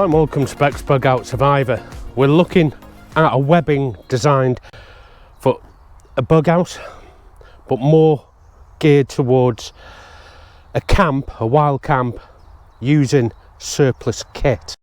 and welcome to bexbugoutsurvivor. We're looking at a webbing designed for a bug out, but more geared towards a camp, a wild camp, using surplus kit.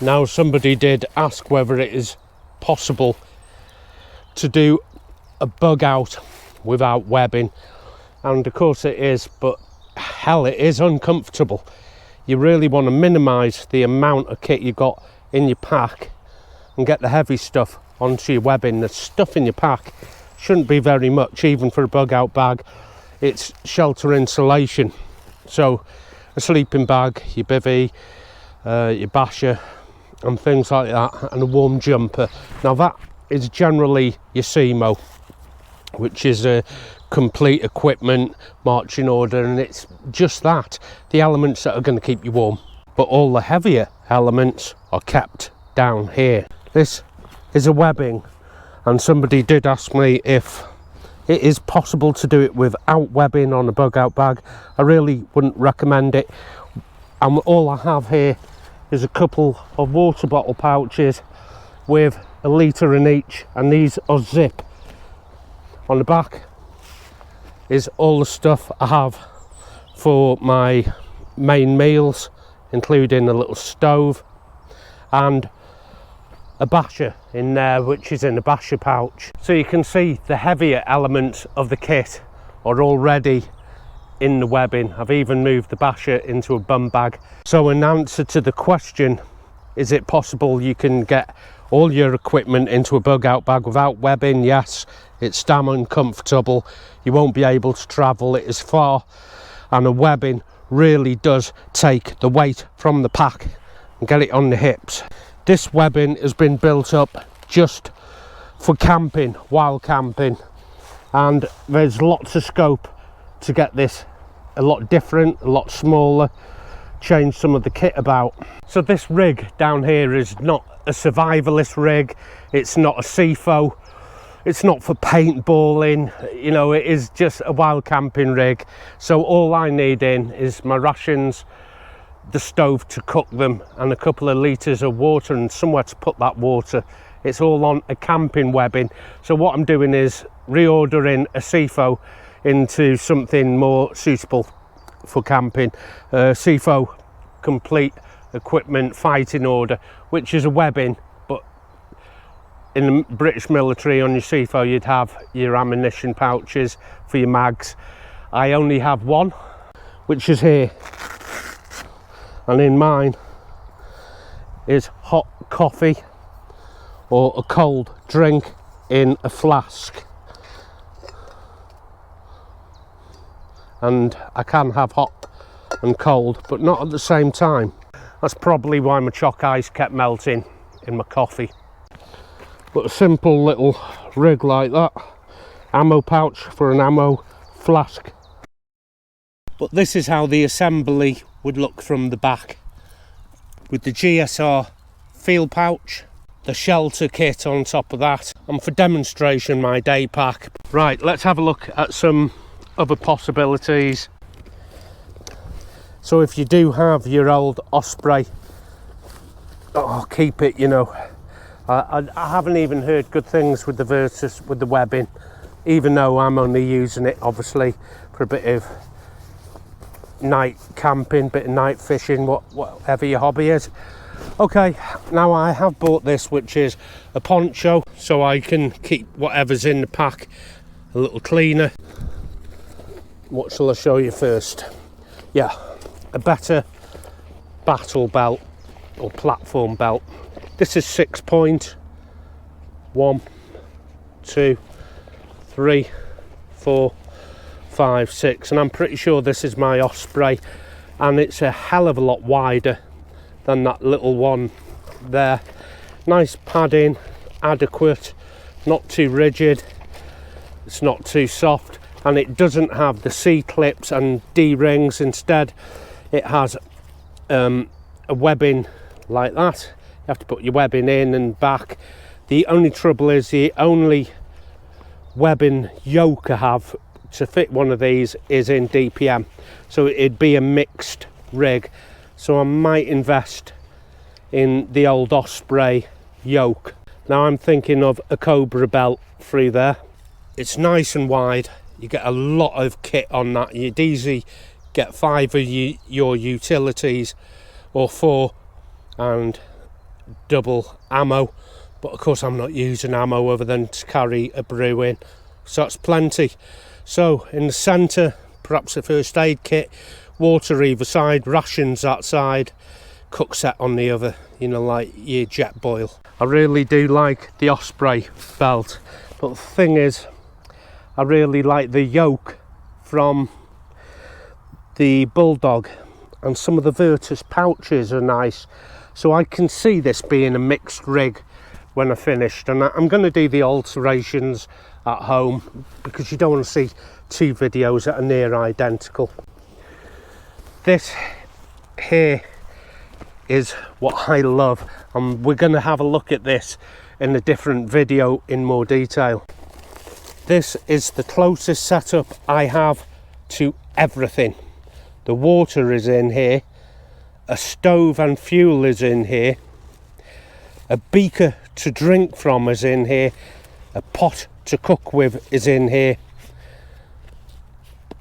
Now, somebody did ask whether it is possible to do a bug out without webbing, and of course it is, but hell, it is uncomfortable. You really want to minimise the amount of kit you got in your pack and get the heavy stuff onto your webbing. The stuff in your pack shouldn't be very much, even for a bug out bag. It's shelter insulation, so a sleeping bag, your bivvy, your basher and things like that, and a warm jumper. Now that is generally your CEFO, which is a complete equipment marching order, and it's just that, the elements that are going to keep you warm, but all the heavier elements are kept down here. This is a webbing, and somebody did ask me if it is possible to do it without webbing on a bug out bag. I really wouldn't recommend it, and all I have here is a couple of water bottle pouches with a litre in each, and these are zip. On the back is all the stuff I have for my main meals, including a little stove and a basher in there, which is in a basher pouch. So you can see the heavier elements of the kit are already in the webbing. I've even moved the basher into a bum bag. So in answer to the question, is it possible you can get all your equipment into a bug out bag without webbing? Yes, it's damn uncomfortable. You won't be able to travel it as far, and a webbing really does take the weight from the pack and get it on the hips. This webbing has been built up just for camping, wild camping, and there's lots of scope to get this a lot different, a lot smaller, change some of the kit about. So this rig down here is not a survivalist rig, it's not a CEFO, it's not for paintballing, you know, it is just a wild camping rig. So all I need in is my rations, the stove to cook them, and a couple of litres of water and somewhere to put that water. It's all on a camping webbing. So what I'm doing is reordering a CEFO into something more suitable for camping. CEFO complete equipment fighting order, which is a webbing, but in the British military on your CEFO you'd have your ammunition pouches for your mags. I only have one, which is here, and in mine is hot coffee or a cold drink in a flask, and I can have hot and cold, but not at the same time. That's probably why my chalk ice kept melting in my coffee. But a simple little rig like that, ammo pouch for an ammo flask. But this is how the assembly would look from the back, with the GSR field pouch, the shelter kit on top of that, and for demonstration my day pack. Right, let's have a look at some other possibilities. So if you do have your old Osprey, keep it, you know. I haven't even heard good things with the Virtus, with the webbing, even though I'm only using it obviously for a bit of night camping, bit of night fishing, whatever your hobby is. Okay, now I have bought this, which is a poncho, so I can keep whatever's in the pack a little cleaner. What shall I show you first? Yeah, a better battle belt or platform belt. This is 6 point. 1, 2, 3, 4, 5, 6, and I'm pretty sure this is my Osprey, and it's a hell of a lot wider than that little one there. Nice padding, adequate, not too rigid, it's not too soft, and it doesn't have the C-clips and D-rings. Instead it has a webbing like that. You have to put your webbing in and back. The only trouble is the only webbing yoke I have to fit one of these is in DPM, so it'd be a mixed rig. So I might invest in the old Osprey yoke. Now I'm thinking of a Cobra belt through there. It's nice and wide. You get a lot of kit on that. You'd easily get 5 of your utilities or 4 and double ammo. But of course I'm not using ammo other than to carry a brew in. So that's plenty. So in the centre, perhaps a first aid kit, water either side, rations that side, cook set on the other, you know, like your jet boil. I really do like the Osprey belt, but the thing is, I really like the yoke from the Bulldog, and some of the Virtus pouches are nice. So I can see this being a mixed rig when I finished, and I'm going to do the alterations at home because you don't want to see 2 videos that are near identical. This here is what I love, and we're going to have a look at this in a different video in more detail. This is the closest setup I have to everything. The water is in here, a stove and fuel is in here, a beaker to drink from is in here, a pot to cook with is in here,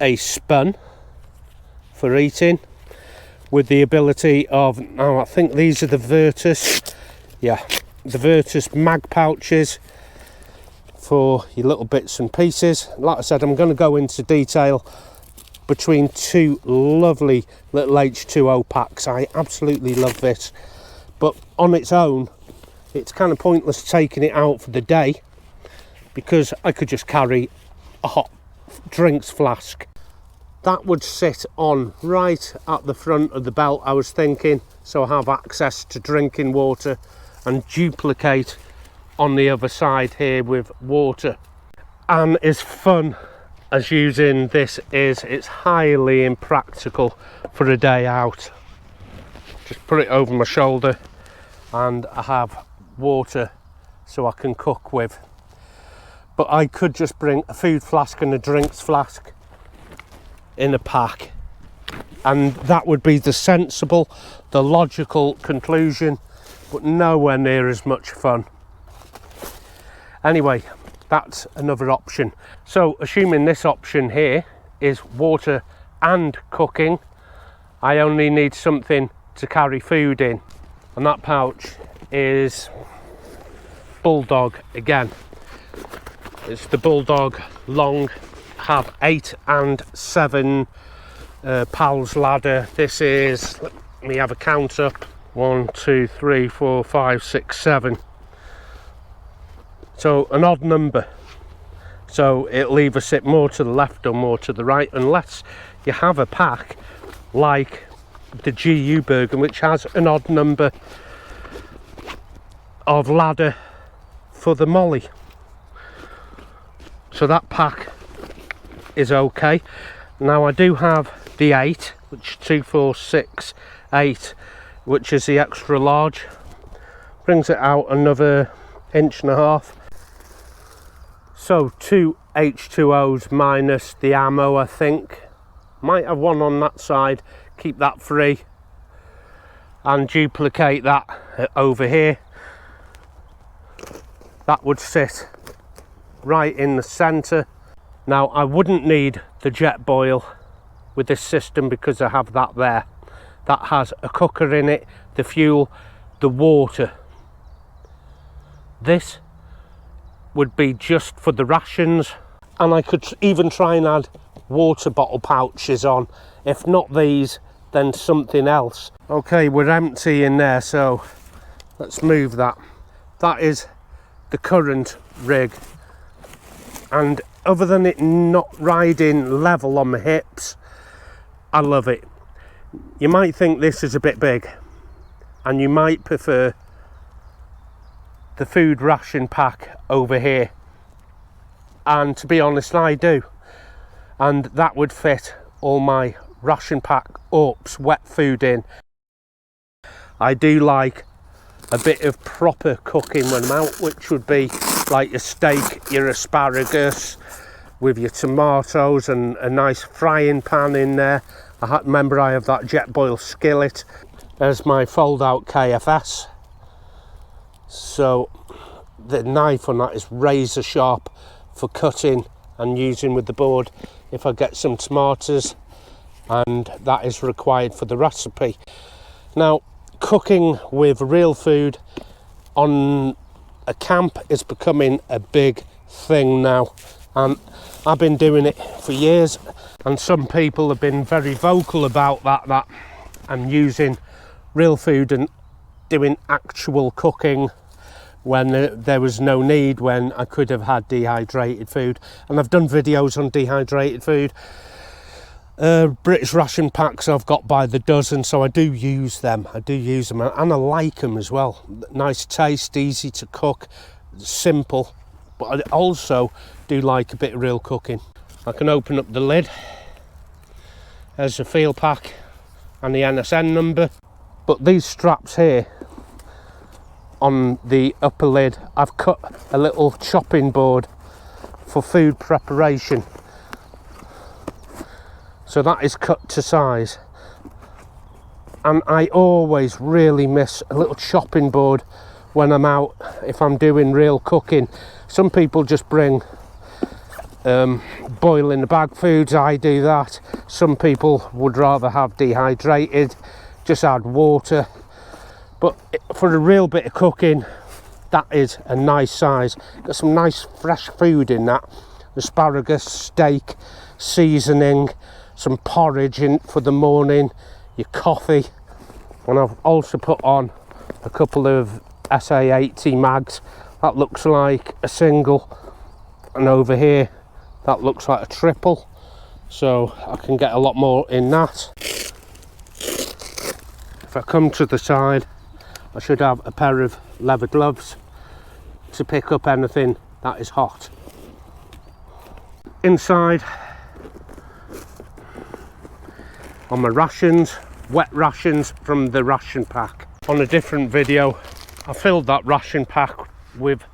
a spun for eating with the ability of, now I think these are the Virtus, yeah, the Virtus mag pouches for your little bits and pieces. Like I said, I'm going to go into detail between 2 lovely little H2O packs. I absolutely love this, but on its own it's kind of pointless taking it out for the day because I could just carry a hot drinks flask. That would sit on right at the front of the belt, I was thinking, so I have access to drinking water, and duplicate on the other side here with water. And as fun as using this is, it's highly impractical for a day out. Just put it over my shoulder and I have water so I can cook with. But I could just bring a food flask and a drinks flask in a pack, and that would be the sensible, the logical conclusion, but nowhere near as much fun. Anyway, that's another option. So assuming this option here is water and cooking, I only need something to carry food in, and that pouch is Bulldog again. It's the Bulldog long, have 8 and 7 pals ladder. This is, let me have a count up, 1 2 3 4 5 6 7, so an odd number, so it'll either sit more to the left or more to the right, unless you have a pack like the GU Bergen, which has an odd number of ladder for the molly. So that pack is okay. Now I do have the 8, which 2 4 6 8, which is the extra large, brings it out another 1.5 inches. So 2 H2Os minus the ammo, I think. Might have one on that side, keep that free, and duplicate that over here. That would sit right in the centre. Now I wouldn't need the jet boil with this system because I have that there. That has a cooker in it, the fuel, the water. This would be just for the rations, and I could even try and add water bottle pouches on. If not these, then something else. Okay, we're empty in there, so let's move that. That is the current rig, and other than it not riding level on my hips, I love it. You might think this is a bit big, and you might prefer the food ration pack over here, and to be honest, I do, and that would fit all my ration pack ups, wet food in. I do like a bit of proper cooking when I'm out, which would be like your steak, your asparagus, with your tomatoes and a nice frying pan in there. Remember, I have that jet boil skillet. There's my fold out KFS. So the knife on that is razor sharp for cutting and using with the board if I get some tomatoes, and that is required for the recipe. Now, cooking with real food on a camp is becoming a big thing now, and I've been doing it for years, and some people have been very vocal about that I'm using real food and doing actual cooking when there was no need, when I could have had dehydrated food. And I've done videos on dehydrated food. British ration packs I've got by the dozen, so I do use them. And I like them as well. Nice taste, easy to cook, simple, but I also do like a bit of real cooking. I can open up the lid. There's the field pack and the NSN number. But these straps here on the upper lid, I've cut a little chopping board for food preparation. So that is cut to size. And I always really miss a little chopping board when I'm out, if I'm doing real cooking. Some people just bring boil in the bag foods. I do that. Some people would rather have dehydrated, just add water. But for a real bit of cooking, that is a nice size. Got some nice fresh food in that. Asparagus, steak, seasoning, some porridge in for the morning, your coffee. And I've also put on a couple of SA80 mags. That looks like a single, and over here that looks like a triple, so I can get a lot more in that. If I come to the side, I should have a pair of leather gloves to pick up anything that is hot. Inside, on my rations, wet rations from the ration pack. On a different video, I filled that ration pack with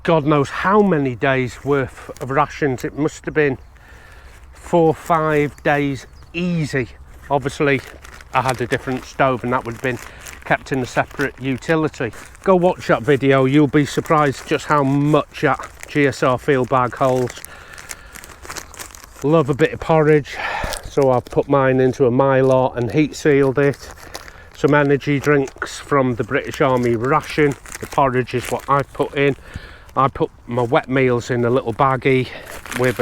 God knows how many days worth of rations. It must have been 4 or 5 days easy. Obviously, I had a different stove and that would have been kept in a separate utility. Go watch that video, you'll be surprised just how much that GSR field bag holds. Love a bit of porridge, so I've put mine into a mylar and heat sealed it. Some energy drinks from the British Army ration. The porridge is what I've put in. I put my wet meals in a little baggie with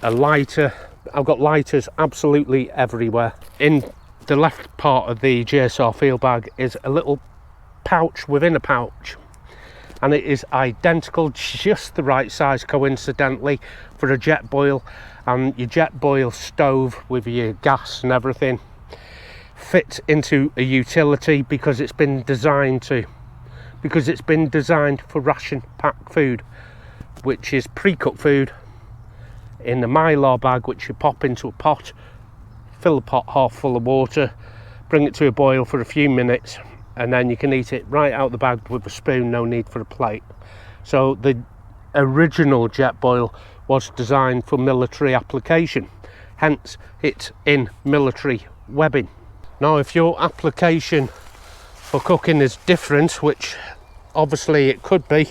a lighter. I've got lighters absolutely everywhere. In the left part of the GSR field bag is a little pouch within a pouch, and it is identical, just the right size coincidentally, for a jet boil. And your jet boil stove with your gas and everything fits into a utility because it's been designed to. Because it's been designed for ration pack food, which is pre-cooked food in a mylar bag, which you pop into a pot, fill the pot half full of water, bring it to a boil for a few minutes, and then you can eat it right out the bag with a spoon, no need for a plate. So the original jet boil was designed for military application, hence it's in military webbing. Now, if your application for cooking is different, which obviously it could be,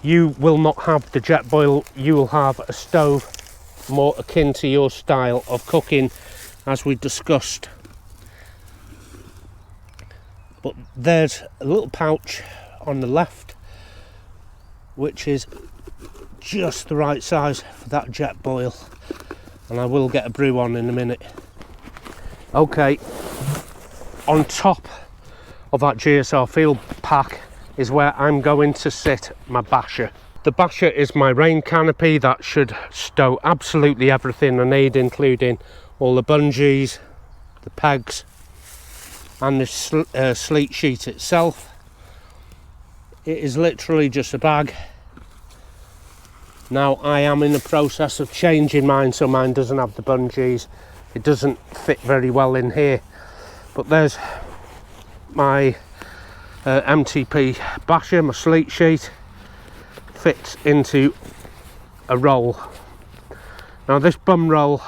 you will not have the jet boil, you will have a stove more akin to your style of cooking, as we discussed. But there's a little pouch on the left which is just the right size for that jet boil, and I will get a brew on in a minute. Okay, on top of that GSR field pack is where I'm going to sit my basher. The basher is my rain canopy that should stow absolutely everything I need, including all the bungees, the pegs, and the sleet sheet itself. It is literally just a bag. Now, I am in the process of changing mine, so mine doesn't have the bungees. It doesn't fit very well in here. But there's my MTP basher, my sleet sheet, fits into a roll. Now, this bum roll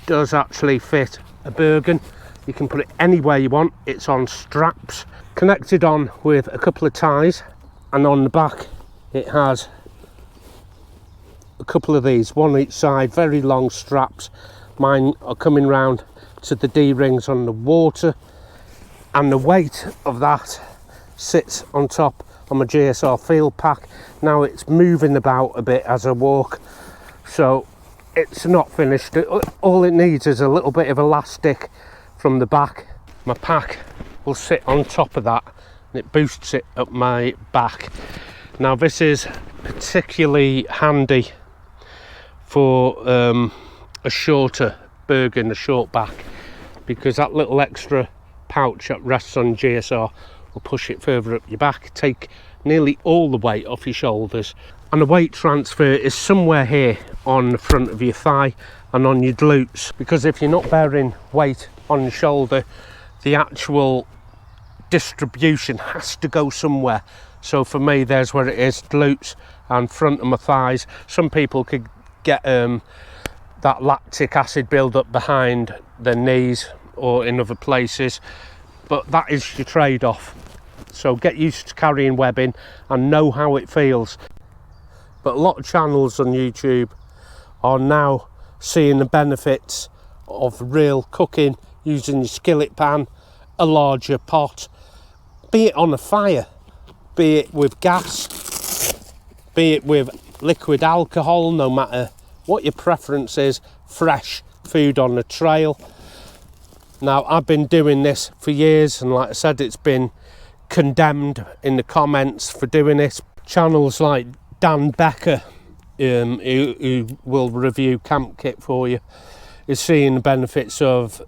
does actually fit a Bergen, You can put it anywhere you want. It's on straps, connected on with a couple of ties, and on the back it has a couple of these, one each side, very long straps. Mine are coming round to the D-rings on the water, and the weight of that sits on top of my GSR FIELD PACK. Now it's moving about a bit as I walk, so it's not finished. All it needs is a little bit of elastic from the back. My pack will sit on top of that and it boosts it up my back. Now this is particularly handy for a shorter Bergen, a short back, because that little extra pouch that rests on GSR will push it further up your back, take nearly all the weight off your shoulders. And the weight transfer is somewhere here on the front of your thigh and on your glutes, because if you're not bearing weight on your shoulder, the actual distribution has to go somewhere. So for me, there's where it is, glutes and front of my thighs. Some people could get that lactic acid build up behind their knees or in other places, but that is your trade-off. So get used to carrying webbing and know how it feels. But a lot of channels on YouTube are now seeing the benefits of real cooking using your skillet pan, a larger pot, be it on a fire, be it with gas, be it with liquid alcohol, no matter what your preference is, fresh food on the trail. Now, I've been doing this for years, and like I said, it's been condemned in the comments for doing this. Channels like Dan Becker, who will review camp kit for you, is seeing the benefits of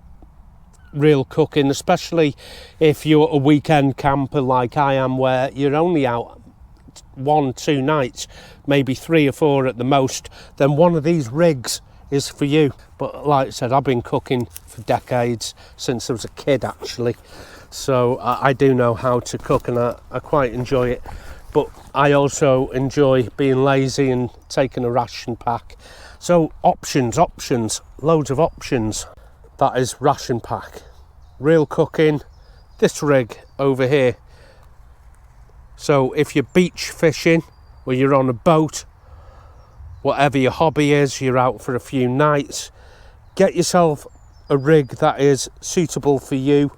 real cooking, especially if you're a weekend camper like I am, where you're only out 1-2 nights, maybe 3 or 4 at the most. Then one of these rigs is for you. But like I said, I've been cooking for decades, since I was a kid actually, so I do know how to cook, and I quite enjoy it. But I also enjoy being lazy and taking a ration pack. So options, loads of options. That is ration pack, real cooking, this rig over here. So if you're beach fishing or you're on a boat, whatever your hobby is, you're out for a few nights, get yourself a rig that is suitable for you.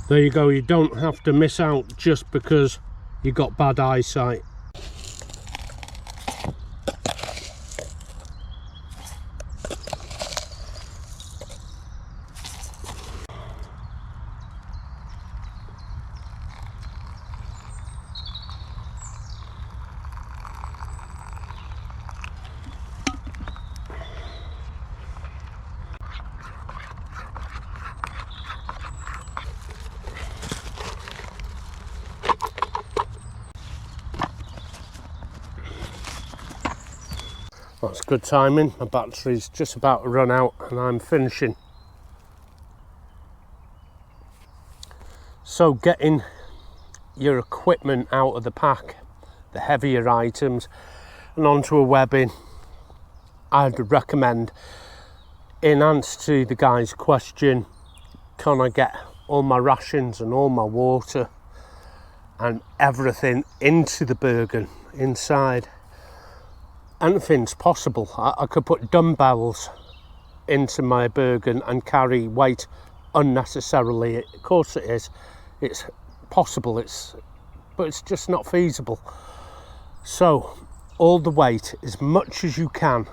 There you go, you don't have to miss out just because you got bad eyesight. That's good timing. My battery's just about to run out and I'm finishing. So getting your equipment out of the pack, the heavier items, and onto a webbing, I'd recommend, in answer to the guy's question, can I get all my rations and all my water and everything into the Bergen inside? Anything's possible. I could put dumbbells into my Bergen and carry weight unnecessarily. Of course it is. It's possible, but it's just not feasible. So all the weight, as much as you can,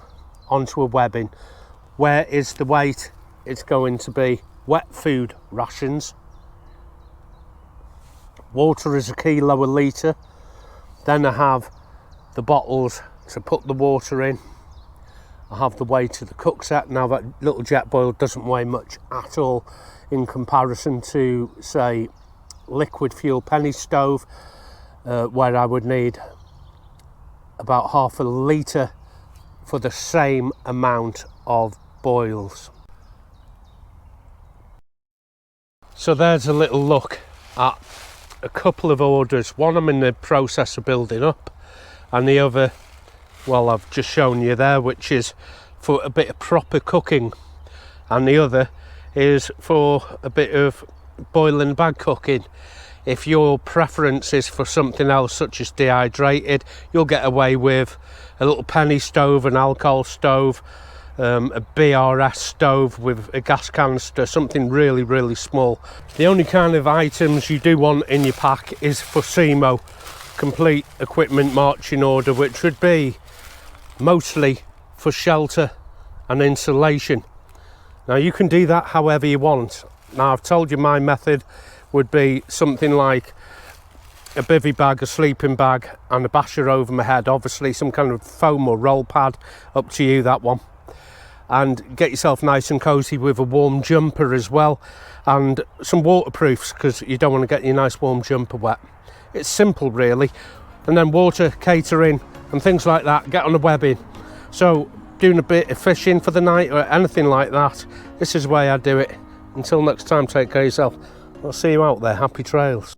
onto a webbing. Where is the weight? It's going to be wet food rations. Water is 1 kilo a litre. Then I have the bottles to put the water in. I have the weight of the cook set. Now that little jet boil doesn't weigh much at all in comparison to, say, liquid fuel penny stove, where I would need about half a litre for the same amount of boils. So there's a little look at a couple of orders. One I'm in the process of building up, and the other, well, I've just shown you there, which is for a bit of proper cooking, and the other is for a bit of boiling bag cooking. If your preference is for something else, such as dehydrated, you'll get away with a little penny stove, an alcohol stove, a BRS stove with a gas canister, something really, really small. The only kind of items you do want in your pack is for CEFO, complete equipment marching order, which would be mostly for shelter and insulation. Now you can do that however you want. Now I've told you my method would be something like a bivvy bag, a sleeping bag, and a basher over my head. Obviously some kind of foam or roll pad, up to you, that one. And get yourself nice and cozy with a warm jumper as well, and some waterproofs, because you don't want to get your nice warm jumper wet. It's simple really. And then water, catering and things like that, get on the webbing. So doing a bit of fishing for the night or anything like that, this is the way I do it. Until next time, take care of yourself. I'll see you out there. Happy trails.